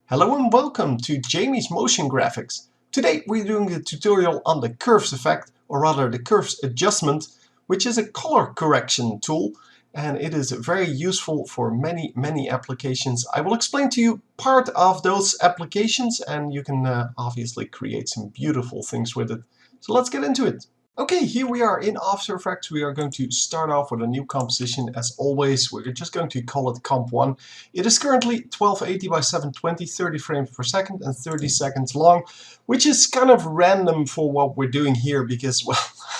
Hello and welcome to Jamie's Motion Graphics. Today we're doing a tutorial on the curves effect, or rather the curves adjustment, which is a color correction tool, and it is very useful for many applications. I will explain to you part of those applications, and you can obviously create some beautiful things with it. So let's get into it. Okay, here we are in After Effects. We are going to start off with a new composition. As always, we're just going to call it Comp 1. It is currently 1280 by 720, 30 frames per second and 30 seconds long, which is kind of random for what we're doing here because, well,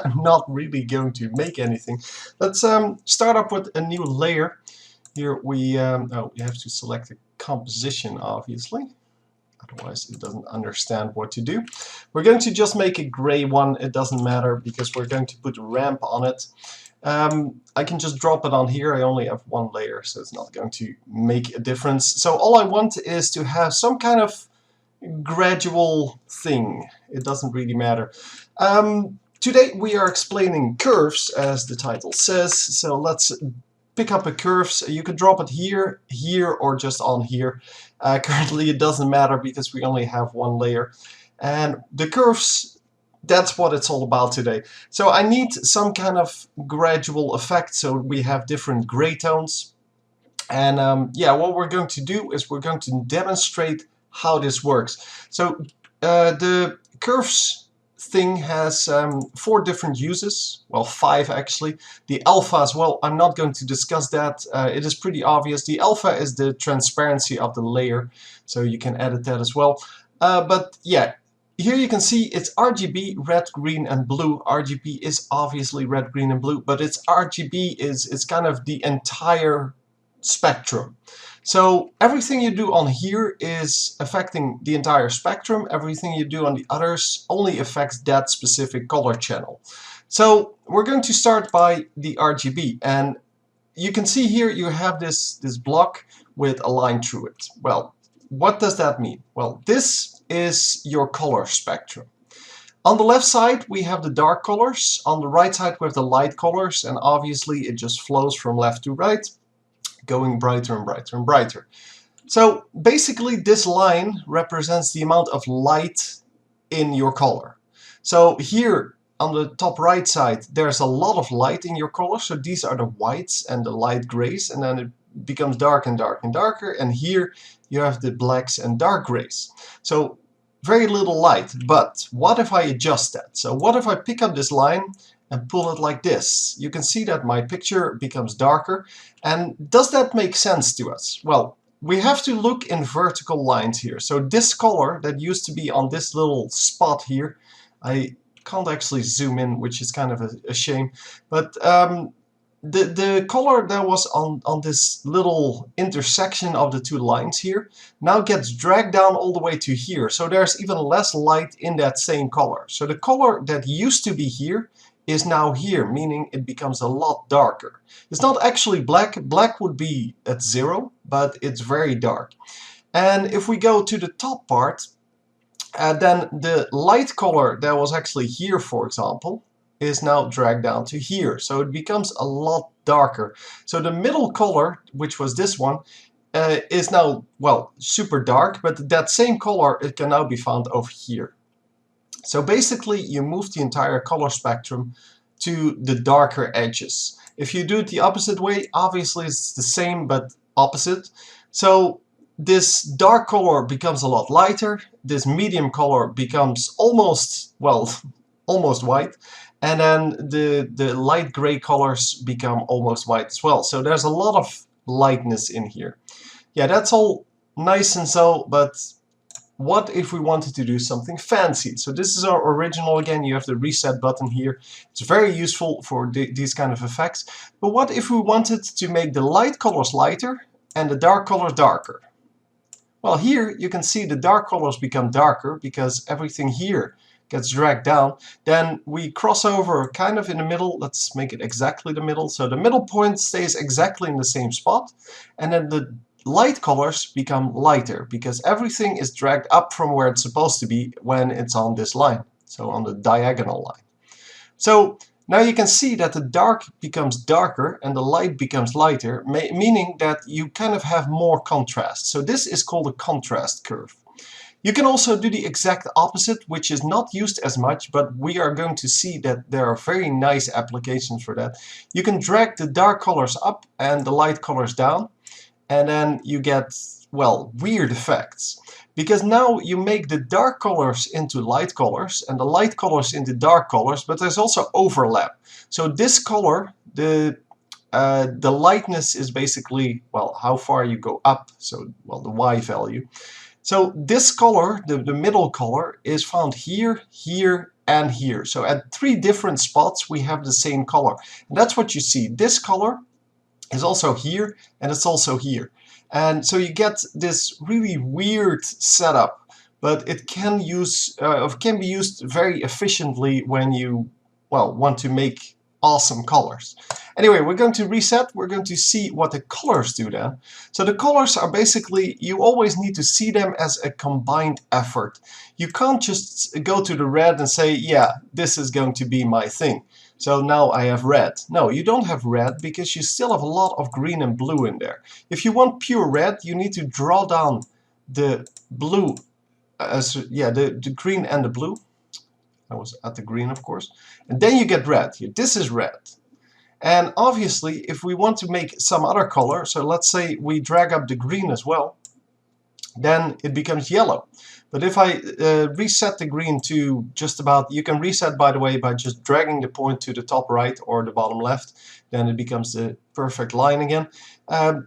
I'm not really going to make anything. Let's start up with a new layer. Here we have to select a composition, obviously. Otherwise it doesn't understand what to do. We're going to just make a gray one. It doesn't matter because we're going to put a ramp on it. I can just drop it on here. I only have one layer, so it's not going to make a difference. So all I want is to have some kind of gradual thing. It doesn't really matter. Today we are explaining curves, as the title says. So let's pick up a curve. So you can drop it here, here, or just on here. Currently it doesn't matter because we only have one layer. And the curves, that's what it's all about today. So I need some kind of gradual effect, so we have different gray tones. And yeah, what we're going to do is we're going to demonstrate how this works. So the curves thing has 4 different uses, well 5 actually. The alpha as well, I'm not going to discuss that, it is pretty obvious. The alpha is the transparency of the layer, so you can edit that as well. But yeah, here you can see it's RGB, red, green and blue. RGB is obviously red, green and blue, but it's RGB is kind of the entire spectrum. So everything you do on here is affecting the entire spectrum. Everything you do on the others only affects that specific color channel. So we're going to start by the RGB, and you can see here you have this block with a line through it. Well, what does that mean? Well, this is your color spectrum. On the left side we have the dark colors, on the right side we have the light colors, and obviously it just flows from left to right, going brighter and brighter and brighter. So basically this line represents the amount of light in your color. So here on the top right side there's a lot of light in your color, so these are the whites and the light grays, and then it becomes dark and dark and darker, and here you have the blacks and dark grays. So very little light. But what if I adjust that? So what if I pick up this line and pull it like this? You can see that my picture becomes darker. And does that make sense to us? Well, we have to look in vertical lines here. So this color that used to be on this little spot here, I can't actually zoom in, which is kind of a shame, but the color that was on this little intersection of the 2 lines here now gets dragged down all the way to here. So there's even less light in that same color. So the color that used to be here is now here, meaning it becomes a lot darker. It's not actually black. Black would be at 0, but it's very dark. And if we go to the top part, then the light color that was actually here, for example, is now dragged down to here. So it becomes a lot darker. So the middle color, which was this one, is now, well, super dark, but that same color, it can now be found over here. So basically you move the entire color spectrum to the darker edges. If you do it the opposite way, obviously it's the same but opposite. So this dark color becomes a lot lighter, this medium color becomes almost, well, almost white, and then the light gray colors become almost white as well. So there's a lot of lightness in here. Yeah, that's all nice and so, but what if we wanted to do something fancy? So this is our original again. You have the reset button here. It's very useful for these kind of effects. But what if we wanted to make the light colors lighter and the dark colors darker? Well, here you can see the dark colors become darker because everything here gets dragged down. Then we cross over kind of in the middle. Let's make it exactly the middle. So the middle point stays exactly in the same spot, and then the light colors become lighter because everything is dragged up from where it's supposed to be when it's on this line, so on the diagonal line. So Now you can see that the dark becomes darker and the light becomes lighter, meaning that you kind of have more contrast. So this is called a contrast curve. You can also do the exact opposite, which is not used as much, but we are going to see that there are very nice applications for that. You can drag the dark colors up and the light colors down, and then you get, well, weird effects. Because now you make the dark colors into light colors and the light colors into dark colors, but there's also overlap. So this color, the lightness is basically, well, how far you go up, so, well, the Y value. So this color, the middle color, is found here, here, and here. So at 3 different spots we have the same color. And that's what you see. This color is also here, and it's also here. And so you get this really weird setup, but it can be used very efficiently when you, well, want to make awesome colors. Anyway, we're going to reset. We're going to see what the colors do then. So the colors are basically, you always need to see them as a combined effort. You can't just go to the red and say, yeah, this is going to be my thing. So now I have red. No, you don't have red because you still have a lot of green and blue in there. If you want pure red, you need to draw down the blue, the green and the blue. I was at the green, of course. And then you get red here. This is red. And obviously, if we want to make some other color, so let's say we drag up the green as well, then it becomes yellow. But if I reset the green to just about, you can reset, by the way, by just dragging the point to the top right or the bottom left, then it becomes the perfect line again.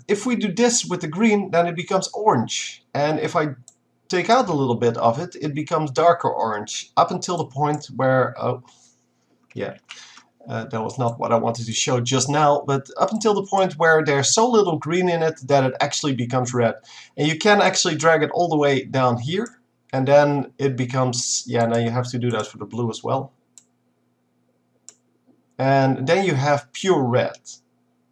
If we do this with the green, then it becomes orange. And if I take out a little bit of it, it becomes darker orange, up until the point where, oh, yeah, that was not what I wanted to show just now, but up until the point where there's so little green in it that it actually becomes red. And you can actually drag it all the way down here, and then it becomes, yeah, now you have to do that for the blue as well. And then you have pure red.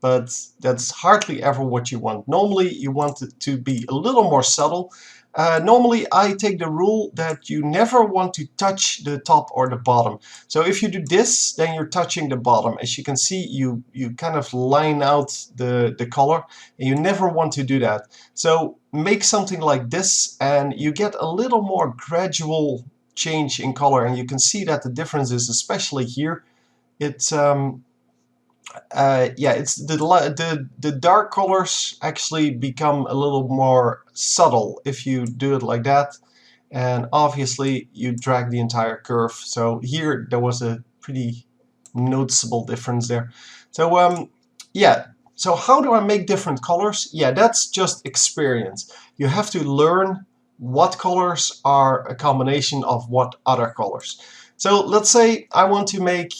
But that's hardly ever what you want. Normally you want it to be a little more subtle. Normally I take the rule that you never want to touch the top or the bottom. So if you do this, then you're touching the bottom. As you can see, you kind of line out the color, and you never want to do that. So make something like this, and you get a little more gradual change in color, and you can see that the difference is especially here. It's it's the dark colors actually become a little more subtle if you do it like that, and obviously you drag the entire curve. So here there was a pretty noticeable difference there. So yeah, so how do I make different colors? Yeah, that's just experience. You have to learn what colors are a combination of what other colors. So let's say I want to make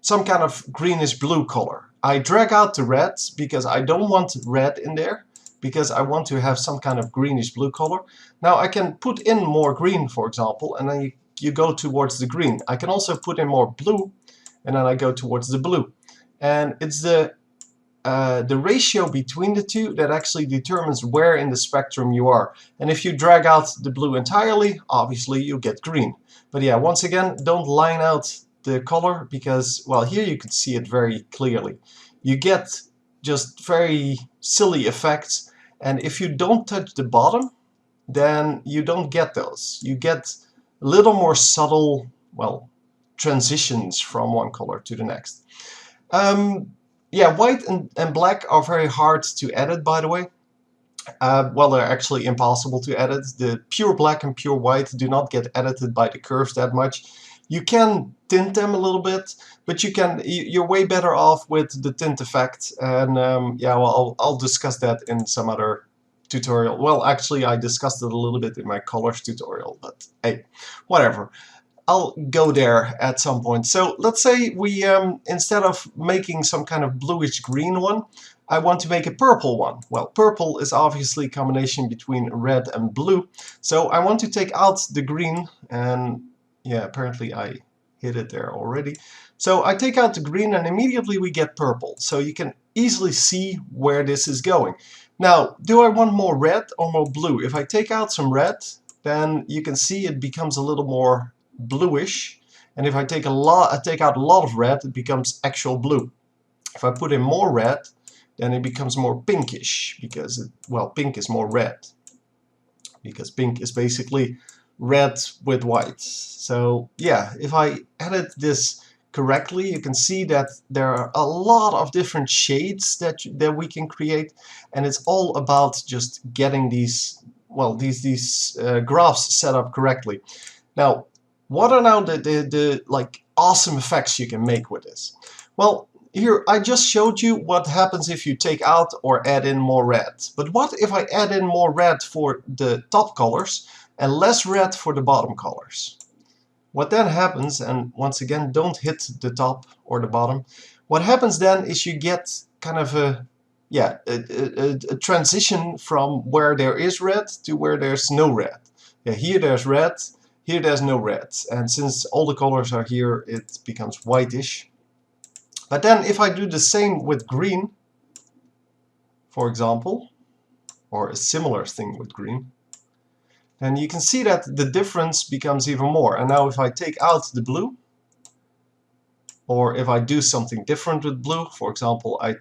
some kind of greenish blue color. I drag out the red because I don't want red in there, because I want to have some kind of greenish blue color. Now I can put in more green, for example, and then you go towards the green. I can also put in more blue, and then I go towards the blue. And it's the ratio between the two that actually determines where in the spectrum you are. And if you drag out the blue entirely, obviously you get green. But yeah, once again, don't line out the color, because, well, here you can see it very clearly. You get just very silly effects, and if you don't touch the bottom, then you don't get those. You get a little more subtle, well, transitions from one color to the next. Yeah, white and black are very hard to edit, by the way. Well, they're actually impossible to edit. The pure black and pure white do not get edited by the curves that much. You can tint them a little bit, but you're way better off with the tint effect. And yeah, well, I'll discuss that in some other tutorial. Well, actually, I discussed it a little bit in my colors tutorial, but hey, whatever. I'll go there at some point. So let's say we, instead of making some kind of bluish green one, I want to make a purple one. Well, purple is obviously a combination between red and blue. So I want to take out the green, and yeah, apparently I hit it there already. So I take out the green and immediately we get purple. So you can easily see where this is going. Now, do I want more red or more blue? If I take out some red, then you can see it becomes a little more bluish. And if I take out a lot of red, it becomes actual blue. If I put in more red, then it becomes more pinkish, because pink is more red, because pink is basically red with white. So yeah, if I edit this correctly, you can see that there are a lot of different shades that we can create, and it's all about just getting these graphs set up correctly. Now, what are now the like awesome effects you can make with this? Well, here I just showed you what happens if you take out or add in more red. But what if I add in more red for the top colors and less red for the bottom colors? What then happens, and once again, don't hit the top or the bottom, what happens then is you get kind of a transition from where there is red to where there's no red. Yeah, here there's red, here there's no red, and since all the colors are here, it becomes whitish. But then if I do the same with green, for example, or a similar thing with green, then you can see that the difference becomes even more. And now if I take out the blue, or if I do something different with blue, for example, I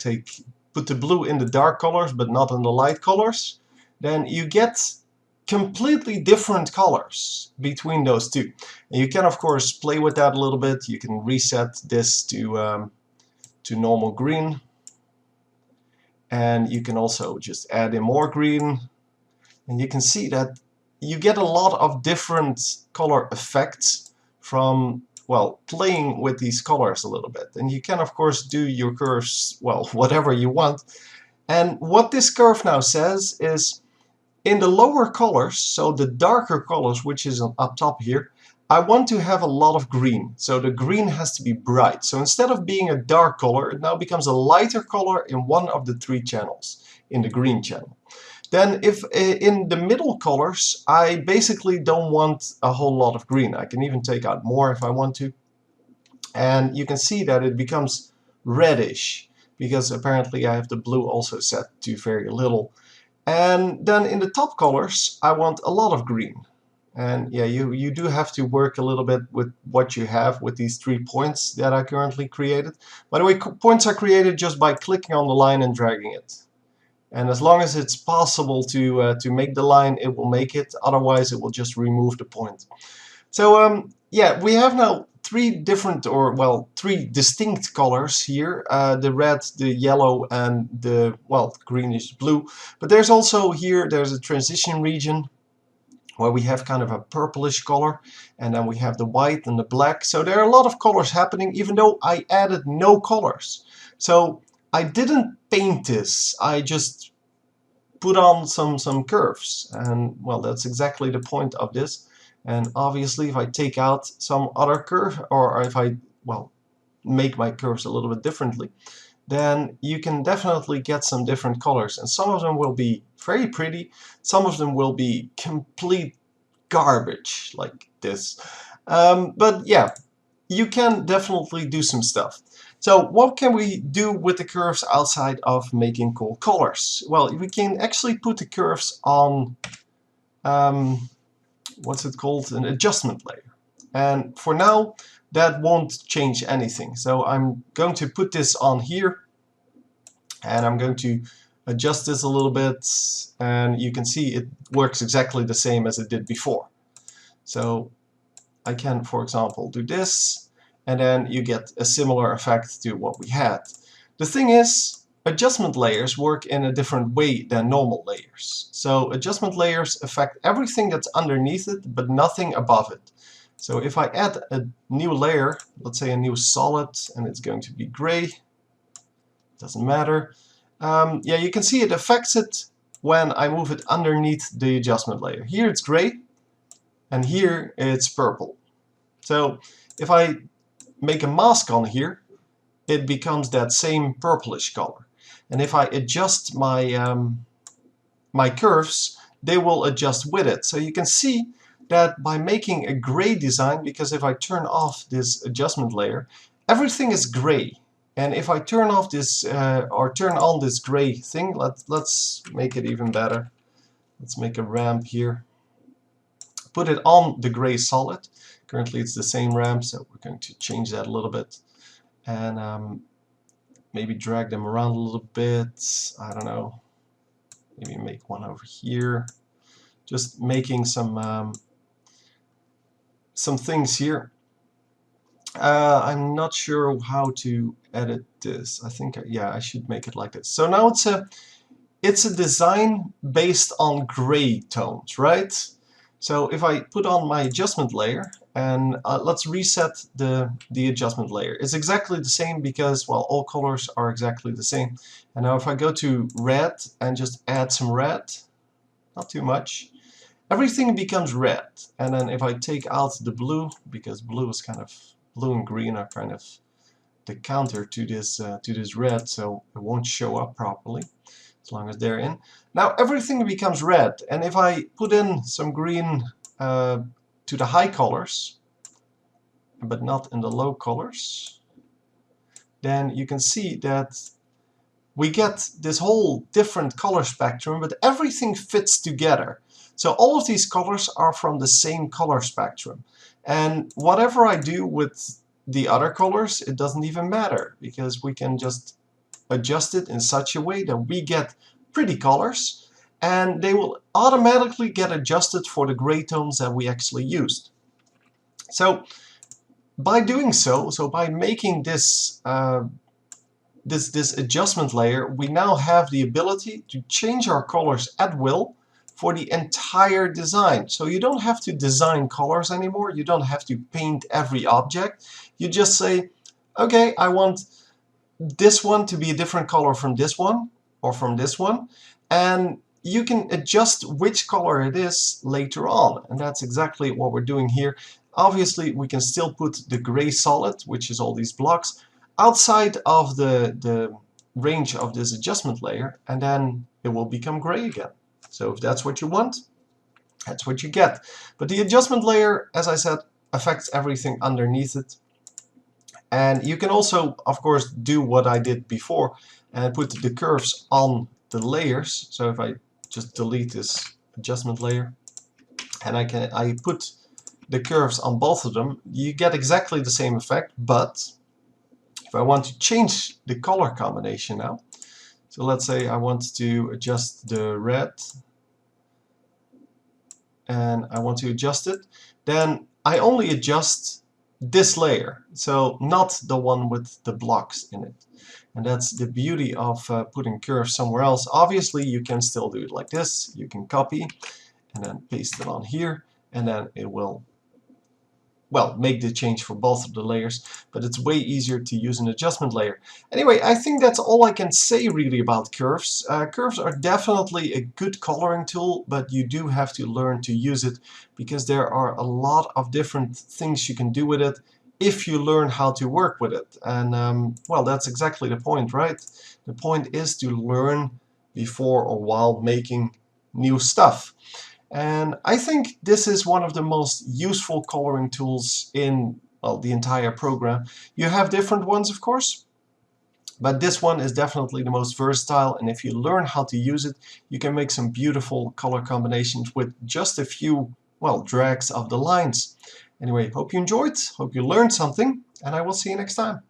put the blue in the dark colors but not in the light colors, then you get completely different colors between those two. And you can of course play with that a little bit. You can reset this to normal green, and you can also just add in more green, and you can see that you get a lot of different color effects from playing with these colors a little bit. And you can of course do your curves whatever you want. And what this curve now says is, in the lower colors, so the darker colors, which is up top here, I want to have a lot of green. So the green has to be bright. So instead of being a dark color, it now becomes a lighter color in one of the 3 channels, in the green channel. Then if in the middle colors, I basically don't want a whole lot of green. I can even take out more if I want to. And you can see that it becomes reddish, because apparently I have the blue also set to very little. And then in the top colors, I want a lot of green. And yeah, you do have to work a little bit with what you have with these 3 points that I currently created. By the way, points are created just by clicking on the line and dragging it. And as long as it's possible to make the line, it will make it. Otherwise, it will just remove the point. So yeah, we have now 3 different, or 3 distinct colors here. The red, the yellow, and the greenish blue. But there's also there's a transition region where we have kind of a purplish color, and then we have the white and the black. So there are a lot of colors happening, even though I added no colors. So I didn't paint this, I just put on some curves, and that's exactly the point of this. And obviously if I take out some other curve, or if I make my curves a little bit differently, then you can definitely get some different colors, and some of them will be very pretty, some of them will be complete garbage like this. But yeah, you can definitely do some stuff. So what can we do with the curves outside of making cool colors? Well, we can actually put the curves on what's it called, an adjustment layer. And for now that won't change anything. So I'm going to put this on here, and I'm going to adjust this a little bit, and you can see it works exactly the same as it did before. So I can, for example, do this, and then you get a similar effect to what we had. The thing is, adjustment layers work in a different way than normal layers. So adjustment layers affect everything that's underneath it, but nothing above it. So if I add a new layer, let's say a new solid, and it's going to be gray, doesn't matter. Yeah, you can see it affects it when I move it underneath the adjustment layer. Here it's gray, and here it's purple. So if I make a mask on here, it becomes that same purplish color. And if I adjust my my curves, they will adjust with it. So you can see that by making a gray design, because if I turn off this adjustment layer, everything is gray. And if I turn off this or turn on this gray thing, let's make it even better. Let's make a ramp here. put it on the gray solid. Currently it's the same ramp, so we're going to change that a little bit, and maybe drag them around a little bit. I don't know, maybe make one over here, just making some things here. I'm not sure how to edit this. I think, yeah, I should make it like this. So now it's a design based on gray tones, right? So if I put on my adjustment layer, and let's reset the adjustment layer. It's exactly the same because, well, all colors are exactly the same. And now if I go to red and just add some red, not too much, everything becomes red. And then if I take out the blue, because blue is kind of, blue and green are kind of the counter to this red, so it won't show up properly as long as they're in. Now everything becomes red, and if I put in some green to the high colors, but not in the low colors, then you can see that we get this whole different color spectrum, but everything fits together. So all of these colors are from the same color spectrum. And whatever I do with the other colors, it doesn't even matter, because we can just adjust it in such a way that we get pretty colors, and they will automatically get adjusted for the gray tones that we actually used. So by doing so by making this this adjustment layer, we now have the ability to change our colors at will for the entire design. So you don't have to design colors anymore. You don't have to paint every object. You just say, okay, I want this one to be a different color from this one or from this one, and you can adjust which color it is later on, and that's exactly what we're doing here. Obviously we can still put the gray solid, which is all these blocks, outside of the range of this adjustment layer, and then it will become gray again. So if that's what you want, that's what you get. But the adjustment layer, as I said, affects everything underneath it. And you can also, of course, do what I did before and put the curves on the layers. So if I just delete this adjustment layer and I put the curves on both of them, you get exactly the same effect. But if I want to change the color combination now, so let's say I want to adjust the red and I want to adjust it, then I only adjust this layer, so not the one with the blocks in it. And that's the beauty of putting curves somewhere else. Obviously you can still do it like this. You can copy and then paste it on here, and then it will, well, make the change for both of the layers, but it's way easier to use an adjustment layer. Anyway, I think that's all I can say really about curves. Curves are definitely a good coloring tool, but you do have to learn to use it, because there are a lot of different things you can do with it if you learn how to work with it. And well, that's exactly the point, right? The point is to learn before or while making new stuff. And I think this is one of the most useful coloring tools in, well, the entire program. You have different ones, of course, but this one is definitely the most versatile, and if you learn how to use it, you can make some beautiful color combinations with just a few, well, drags of the lines. Anyway, hope you enjoyed, hope you learned something, and I will see you next time.